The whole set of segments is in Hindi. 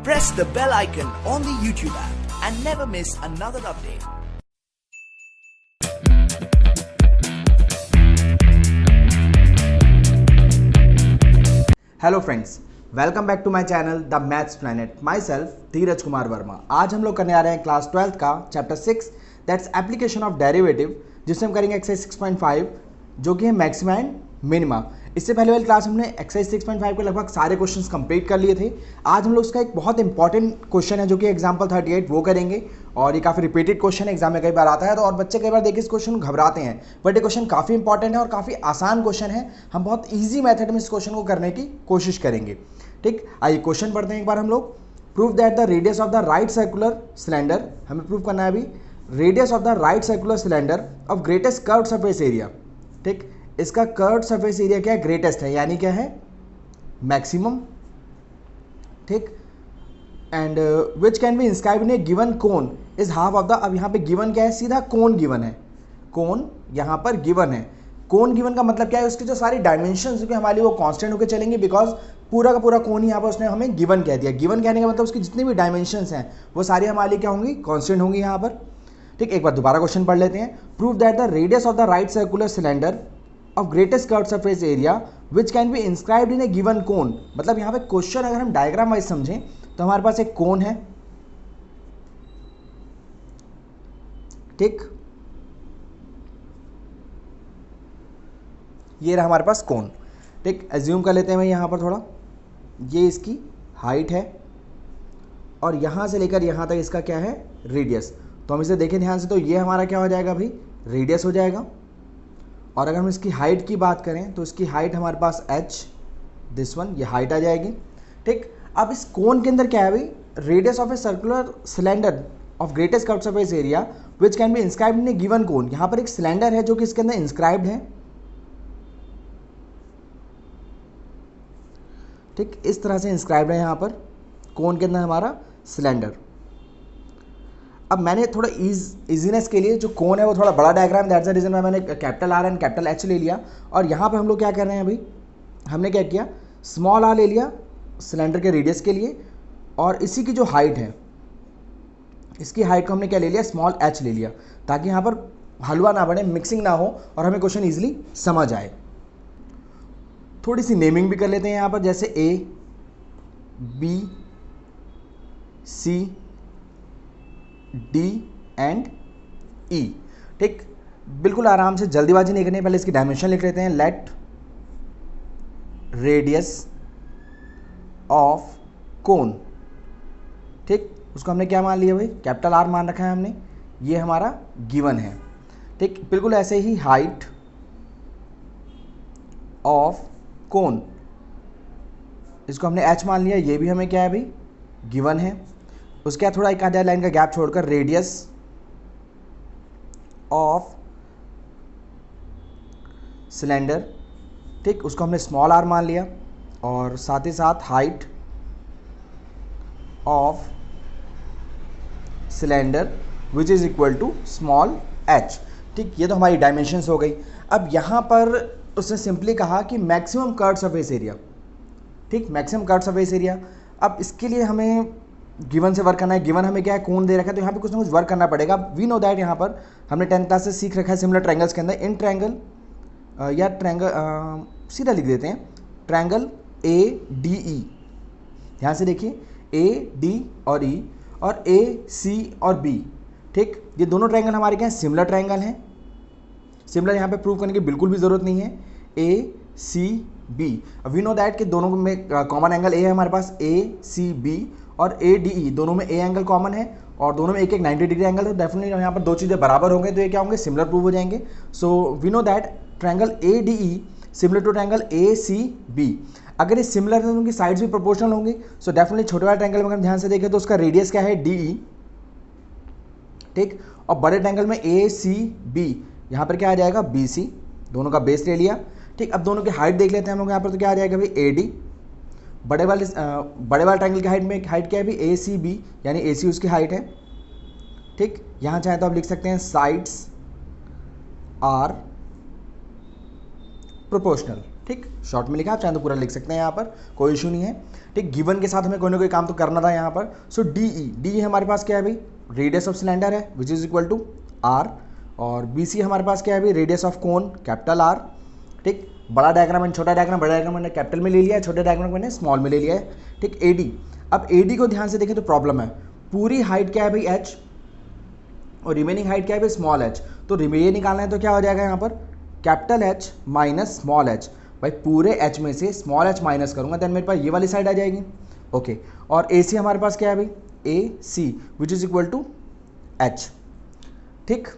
Press the bell icon on the YouTube app and never miss another update. Hello friends, welcome back to my channel the maths planet. Myself Dheeraj Kumar Verma. आज हम लोग करने आ रहे हैं क्लास 12th का chapter 6 that's application of derivative, जिसमें हम करेंगे एक्सरसाइज 6.5 जो कि है मैक्सिमा एंड मिनिमा। इससे पहले वाली क्लास हमने एक्सरसाइज 6.5 के लगभग सारे क्वेश्चंस कंप्लीट कर लिए थे। आज हम लोग उसका एक बहुत इंपॉर्टेंट क्वेश्चन है जो कि एग्जाम्पल 38 वो करेंगे, और ये काफ़ी रिपीटेड क्वेश्चन है, एग्जाम में कई बार आता है तो और बच्चे कई बार देखिए इस क्वेश्चन को घबराते हैं, बट ये क्वेश्चन काफ़ी इंपॉर्टेंट है और काफ़ी आसान क्वेश्चन है। हम बहुत ईजी मेथड में इस क्वेश्चन को करने की कोशिश करेंगे। ठीक, आइए क्वेश्चन पढ़ते हैं एक बार हम लोग। Prove that the radius of the right circular cylinder, हमें प्रूव करना है अभी, radius of the right circular cylinder of greatest curved surface area. ठीक, इसका कर्व्ड सरफेस एरिया क्या है? ग्रेटेस्ट है, यानी क्या है? मैक्सिमम। ठीक, and which can B inscribe in a given cone is half of the, अब यहाँ पे गिवन क्या है? सीधा कोन गिवन है, कोन यहाँ पर गिवन है। कोन गिवन का मतलब क्या है? उसकी जो सारी डायमेंशंस जो हमारी वो कांस्टेंट होकर चलेंगे, बिकॉज पूरा का पूरा कोन यहाँ पर उसने हमें गिवन कह दिया। गिवन कहने का मतलब उसकी जितनी भी डायमेंशंस हैं वो सारी हमारी क्या होंगी? कांस्टेंट होंगी यहाँ पर। ठीक, एक बार दोबारा क्वेश्चन पढ़ लेते हैं। Prove that the radius of the right circular cylinder of greatest curved surface area which can be inscribed in a given cone. मतलब यहाँ पे क्वेश्चन अगर हम डायग्राम वाइज समझें तो हमारे पास एक कोन है। ठीक, ये रहा हमारे पास कोन। ठीक, एज्यूम कर लेते हैं यहाँ पर थोड़ा, ये इसकी हाइट है और यहाँ से लेकर यहाँ तक इसका क्या है? रेडियस। तो हम इसे देखें ध्यान से तो ये हमारा क्या हो जाएगा? अभी रेडियस हो जाएगा। और अगर हम इसकी हाइट की बात करें तो इसकी हाइट हमारे पास h, दिस वन, ये हाइट आ जाएगी। ठीक, अब इस कोन के अंदर क्या है भाई? Radius of a circular cylinder of greatest curved surface area which can be inscribed in a given cone. यहाँ पर एक सिलेंडर है जो कि इसके अंदर इंस्क्राइब्ड है। ठीक, इस तरह से इंस्क्राइब्ड है यहाँ पर कोन के अंदर हमारा सिलेंडर। अब मैंने थोड़ा इजीनेस के लिए जो कोन है वो थोड़ा बड़ा डायग्राम, दैट्स द रीजन मैंने capital R and capital H ले लिया। और यहाँ पे हम लोग क्या कर रहे हैं अभी? हमने क्या किया? स्मॉल आर ले लिया सिलेंडर के रेडियस के लिए, और इसी की जो हाइट है, इसकी हाइट को हमने क्या ले लिया? स्मॉल एच ले लिया, ताकि यहाँ पर हलवा ना बने, मिक्सिंग ना हो और हमें क्वेश्चन ईजिली समझ आए। थोड़ी सी नेमिंग भी कर लेते हैं यहाँ पर, जैसे ए, बी, सी, डी एंड ई। ठीक, बिल्कुल आराम से, जल्दीबाजी नहीं करनी, पहले इसकी डायमेंशन लिख लेते हैं। लेट रेडियस ऑफ कोन, ठीक, उसको हमने क्या मान लिया भाई? कैपिटल आर मान रखा है हमने, ये हमारा गिवन है। ठीक, बिल्कुल ऐसे ही हाइट ऑफ कोन, इसको हमने एच मान लिया, ये भी हमें क्या है भाई? गिवन है। उसके बाद थोड़ा एक आधा लाइन का गैप छोड़कर रेडियस ऑफ सिलेंडर, ठीक, उसको हमने स्मॉल आर मान लिया, और साथ ही साथ height of cylinder which is equal to small H. ठीक, ये तो हमारी डायमेंशंस हो गई। अब यहाँ पर उसने सिंपली कहा कि मैक्सिमम कर्व्ड सरफेस एरिया। ठीक, मैक्सिमम कर्व्ड सरफेस एरिया। अब इसके लिए हमें गिवन से वर्क करना है। गिवन हमें क्या है? कोन दे रखा है, तो यहाँ पे कुछ ना कुछ वर्क करना पड़ेगा। वी नो दैट, यहाँ पर हमने 10th क्लास से सीख रखा है सिमिलर ट्रायंगल्स के अंदर। इन ट्रायंगल या ट्रायंगल सीधा लिख देते हैं, ट्रायंगल ए डी ई। ध्यान से देखिए, ए डी और ई, और ए सी और बी। ठीक, ये दोनों ट्रायंगल हमारे क्या हैं? सिमिलर ट्रायंगल हैं। सिमिलर यहाँ पे प्रूव करने की बिल्कुल भी जरूरत नहीं है। A C B, we know that कि दोनों में कॉमन एंगल ए है हमारे पास, ए सी बी और ए डी ई, दोनों में ए एंगल कॉमन है और दोनों में एक एक 90 डिग्री एंगल है। डेफिनेटली यहाँ पर दो चीज़ें बराबर होंगे तो ये क्या होंगे? सिमिलर प्रूव हो जाएंगे। So we know that triangle A D E similar to triangle A C B. अगर ये सिमिलर है तो उनकी साइड्स भी प्रोपोर्शनल होंगी। सो डेफिनेटली छोटे वाले ट्रायंगल में अगर ध्यान से देखें तो उसका रेडियस क्या है? D E. ठीक, और बड़े ट्रायंगल में ए सी बी, यहाँ पर क्या आ जाएगा? B C. दोनों का बेस ले लिया। ठीक, अब दोनों की हाइट देख लेते हैं हम लोग यहाँ पर, तो क्या आ जाएगा भाई? A D. बड़े वाले ट्रायंगल की हाइट क्या है भी? ए सी बी, यानी ए सी उसकी हाइट है। ठीक, यहाँ चाहे तो आप लिख सकते हैं साइड्स आर प्रोपोर्शनल। ठीक, शॉर्ट में लिखा, आप चाहे तो पूरा लिख सकते हैं, यहाँ पर कोई इशू नहीं है। ठीक, गिवन के साथ हमें कोई ना कोई काम तो करना था यहाँ पर। सो डी हमारे पास क्या है भाई, रेडियस ऑफ सिलेंडर है which is equal to R, और बी सी हमारे पास क्या है भाई, radius of cone capital R. ठीक, बड़ा डायग्राम एंड छोटा डायग्राम, बड़ा डायग्राम मैंने कैपिटल में ले लिया है, छोटे डायग्राम मैंने स्मॉल में ले लिया है। ठीक, ए डी, अब ए डी को ध्यान से देखें तो प्रॉब्लम है, पूरी हाइट क्या है भाई एच, और रिमेनिंग हाइट क्या है भाई स्मॉल एच, तो ये निकालना है तो क्या हो जाएगा यहाँ पर capital H minus small H. भाई पूरे एच में से स्मॉल एच माइनस करूंगा देन मेरे पास ये वाली साइड आ जाएगी। ओके, और ए सी हमारे पास क्या है भाई, A C which is equal to H. ठीक,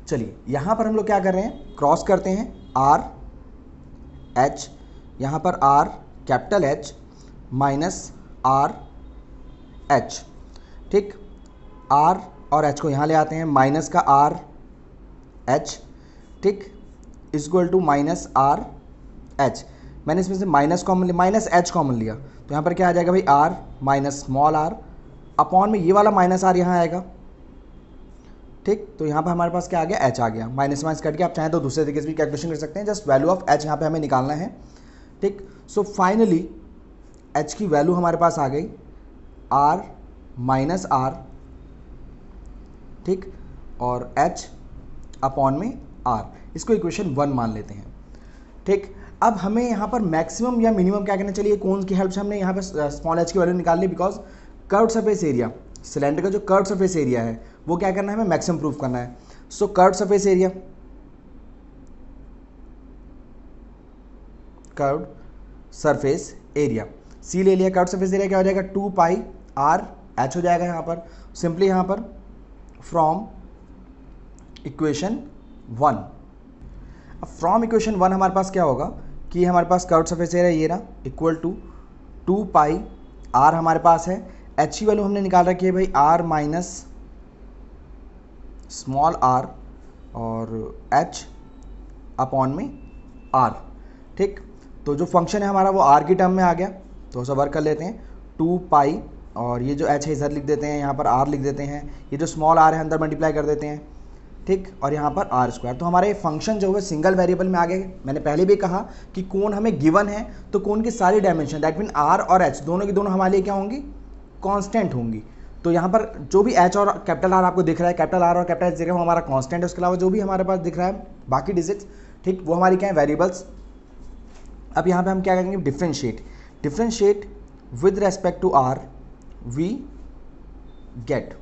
चलिए यहाँ पर हम लोग क्या कर रहे हैं, क्रॉस करते हैं आर एच, यहाँ पर R capital H minus R H. ठीक, आर और एच को यहाँ ले आते हैं, माइनस का आर एच, ठीक, is equal to minus R H. मैंने इसमें से माइनस कॉमन लिया, माइनस एच कॉमन लिया, तो यहाँ पर क्या आ जाएगा भाई R minus small R upon में ये वाला माइनस आर यहाँ आएगा। ठीक, तो यहाँ पर हमारे पास क्या आ गया, एच आ गया, माइनस माइनस कट के आप चाहें तो दूसरे तरीके से भी कैलकुलेशन कर सकते हैं, जस्ट वैल्यू ऑफ एच यहाँ पे हमें निकालना है। ठीक, सो फाइनली एच की वैल्यू हमारे पास आ गई आर माइनस आर, ठीक, और एच अपॉन में आर, इसको इक्वेशन 1 मान लेते हैं। ठीक, अब हमें यहाँ पर मैक्सिमम या मिनिमम क्या करना चाहिए, कौन की हेल्प से हमने यहाँ पर स्मॉल एच की वैल्यू निकाल ली, because curved surface area, cylinder का जो कर्व्ड सरफेस एरिया है वो क्या करना है, हमें मैक्सिमम प्रूफ करना है। So curved surface area, curved surface area C ले लिया, कर्व्ड सरफेस एरिया क्या हो जाएगा 2 पाई आर एच हो जाएगा यहाँ पर, सिंपली यहाँ पर फ्रॉम इक्वेशन 1। अब फ्रॉम इक्वेशन 1 हमारे पास क्या होगा कि हमारे पास कर्व्ड सरफेस एरिया ये रहा इक्वल टू 2 पाई आर हमारे पास है, एच की वैल्यू हमने निकाल रखी है भाई आर माइनस स्मॉल आर और एच अपॉन में आर। ठीक, तो जो फंक्शन है हमारा वो आर की टर्म में आ गया, तो सब वर्क कर लेते हैं 2 पाई, और ये जो एच है इधर लिख देते हैं, यहाँ पर आर लिख देते हैं, ये जो स्मॉल आर है अंदर मल्टीप्लाई कर देते हैं। ठीक, और यहाँ पर आर स्क्वायर, तो हमारे फंक्शन जो है सिंगल वेरिएबल में आ गए। मैंने पहले भी कहा कि कोण हमें गिवन है तो कोण की सारी डायमेंशन दैट मीन आर और एच दोनों की दोनों हमारे लिए क्या होंगी, कांस्टेंट होंगी। तो यहाँ पर जो भी एच और कैपिटल आर आपको दिख रहा है, कैपिटल आर और कैपिटल एच दिख रहा है वो हमारा कांस्टेंट है, उसके अलावा जो भी हमारे पास दिख रहा है बाकी डिजिट्स, ठीक, वो हमारी क्या है वेरिएबल्स। अब यहाँ पे हम क्या करेंगे, differentiate with respect to R we get.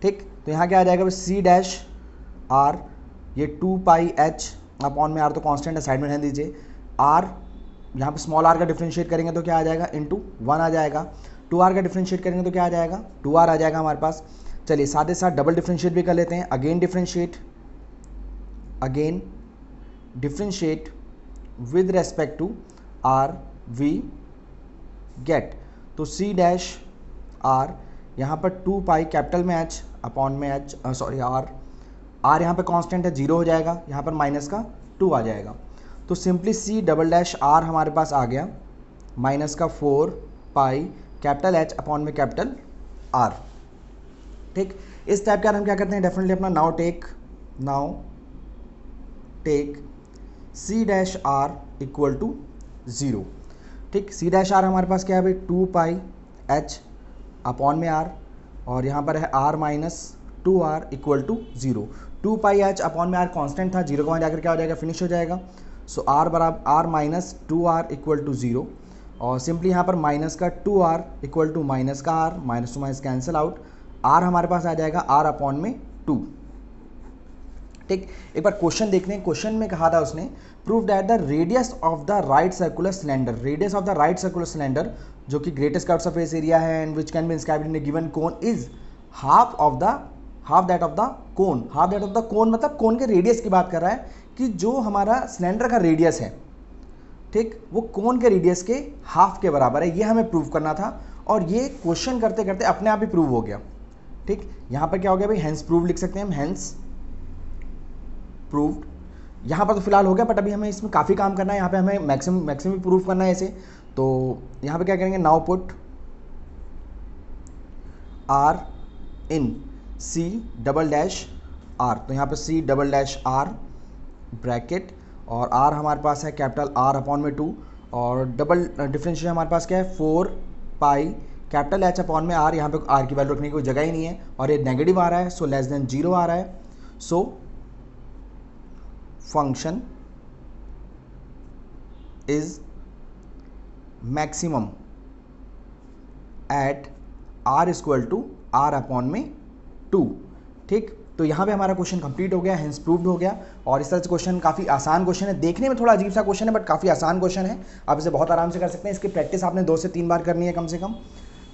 ठीक, तो यहाँ क्या आ जाएगा सी डैश आर, ये 2 पाई एच अपॉन में आर तो कांस्टेंट है, साइड में रहने दीजिए, आर यहाँ पे स्मॉल आर का डिफ्रेंशिएट करेंगे तो क्या आ जाएगा इंटू 1 आ जाएगा, 2r का डिफ्रेंशिएट करेंगे तो क्या आ जाएगा 2r आ जाएगा हमारे पास। चलिए साथ ही साथ डबल डिफ्रेंशिएट भी कर लेते हैं, again differentiate with respect to R we get, तो सी डैश आर यहाँ पर 2 पाई कैपिटल में एच अपॉन में एच सॉरी आर यहाँ पे कांस्टेंट है 0 हो जाएगा, यहाँ पर माइनस का 2 आ जाएगा, तो simply C double dash R हमारे पास आ गया माइनस का 4 पाई कैपिटल एच अपॉन में कैपिटल आर। ठीक, इस टाइप का हम क्या करते हैं डेफिनेटली अपना now take C dash R equal to 0। ठीक, सी डैश आर हमारे पास क्या है भाई 2 पाई एच अपॉन में आर, और यहाँ पर है R minus 2r equal to 0। 2 pi H upon में आर कांस्टेंट था, 0 को वहाँ जाकर क्या हो जाएगा फिनिश हो जाएगा, सो आर बराबर R minus 2r equal to 0, और सिंपली यहाँ पर माइनस का 2r इक्वल टू माइनस का r, minus two minus cancel out, r हमारे पास आ जाएगा r अपॉन में 2। ठीक, एक बार क्वेश्चन देखते हैं, क्वेश्चन में कहा था उसने prove that the radius of the right circular cylinder, radius of the right circular cylinder जो कि ग्रेटेस्ट कर्व सरफेस एरिया है and which can be inscribed in a given cone is half that of the cone. Half that of the cone मतलब कोन के रेडियस की बात कर रहा है कि जो हमारा सिलेंडर का रेडियस है, ठीक, वो कोन के रेडियस के हाफ के बराबर है, ये हमें प्रूव करना था, और ये क्वेश्चन करते करते अपने आप ही प्रूव हो गया। ठीक, यहाँ पर क्या हो गया भाई हेंस प्रूव लिख सकते हैं हम, हेंस प्रूव्ड, यहाँ पर तो फिलहाल हो गया, बट अभी हमें इसमें काफ़ी काम करना है, यहाँ पे हमें मैक्सिमम प्रूफ करना है इसे। तो यहाँ पे क्या करेंगे, now put R in C double dash R, तो यहाँ पे C double dash R bracket, और r हमारे पास है कैपिटल R अपॉन में 2 और डबल डिफरेंशियल हमारे पास क्या है 4 पाई कैपिटल H अपॉन में r, यहाँ पे r की वैल्यू रखने की कोई जगह ही नहीं है और ये नेगेटिव आ रहा है, सो लेस देन 0 आ रहा है। So function is maximum at r equal to r upon में 2। ठीक, तो यहाँ पे हमारा क्वेश्चन कंप्लीट हो गया, हेंस प्रूव्ड हो गया। और इस तरह से क्वेश्चन काफ़ी आसान क्वेश्चन है, देखने में थोड़ा अजीब सा क्वेश्चन है बट काफ़ी आसान क्वेश्चन है, आप इसे बहुत आराम से कर सकते हैं। इसकी प्रैक्टिस आपने 2 से 3 बार करनी है कम से कम।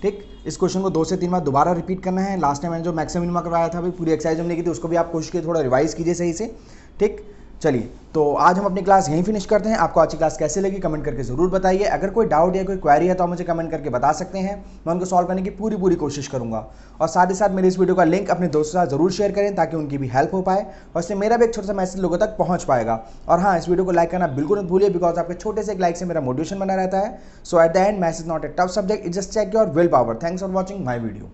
ठीक, इस क्वेश्चन को 2 से 3 बार दोबारा रिपीट करना है। लास्ट टाइम मैंने जो मैक्सिमम मिनिमम करवाया था अभी पूरी एक्सरसाइज हमने की थी, उसको भी आप कोशिश कीजिए थोड़ा रिवाइज कीजिए सही से। ठीक, चलिए तो आज हम अपनी क्लास यहीं फिनिश करते हैं। आपको आज की क्लास कैसे लगी कमेंट करके ज़रूर बताइए। अगर कोई डाउट या कोई क्वेरी है तो आप मुझे कमेंट करके बता सकते हैं, मैं उनको सॉल्व करने की पूरी कोशिश करूंगा। और साथ ही साथ मेरी इस वीडियो का लिंक अपने दोस्तों के साथ ज़रूर शेयर करें ताकि उनकी भी हेल्प हो पाए और इससे मेरा भी एक छोटा सा मैसेज लोगों तक पहुंच पाएगा। और हाँ, इस वीडियो को लाइक करना बिल्कुल मत भूलिए बिकॉज आपके छोटे से एक लाइक से मेरा मोटिवेशन बना रहता है। So at the end maths is not a tough subject, it just check your will power. Thanks for watching my video.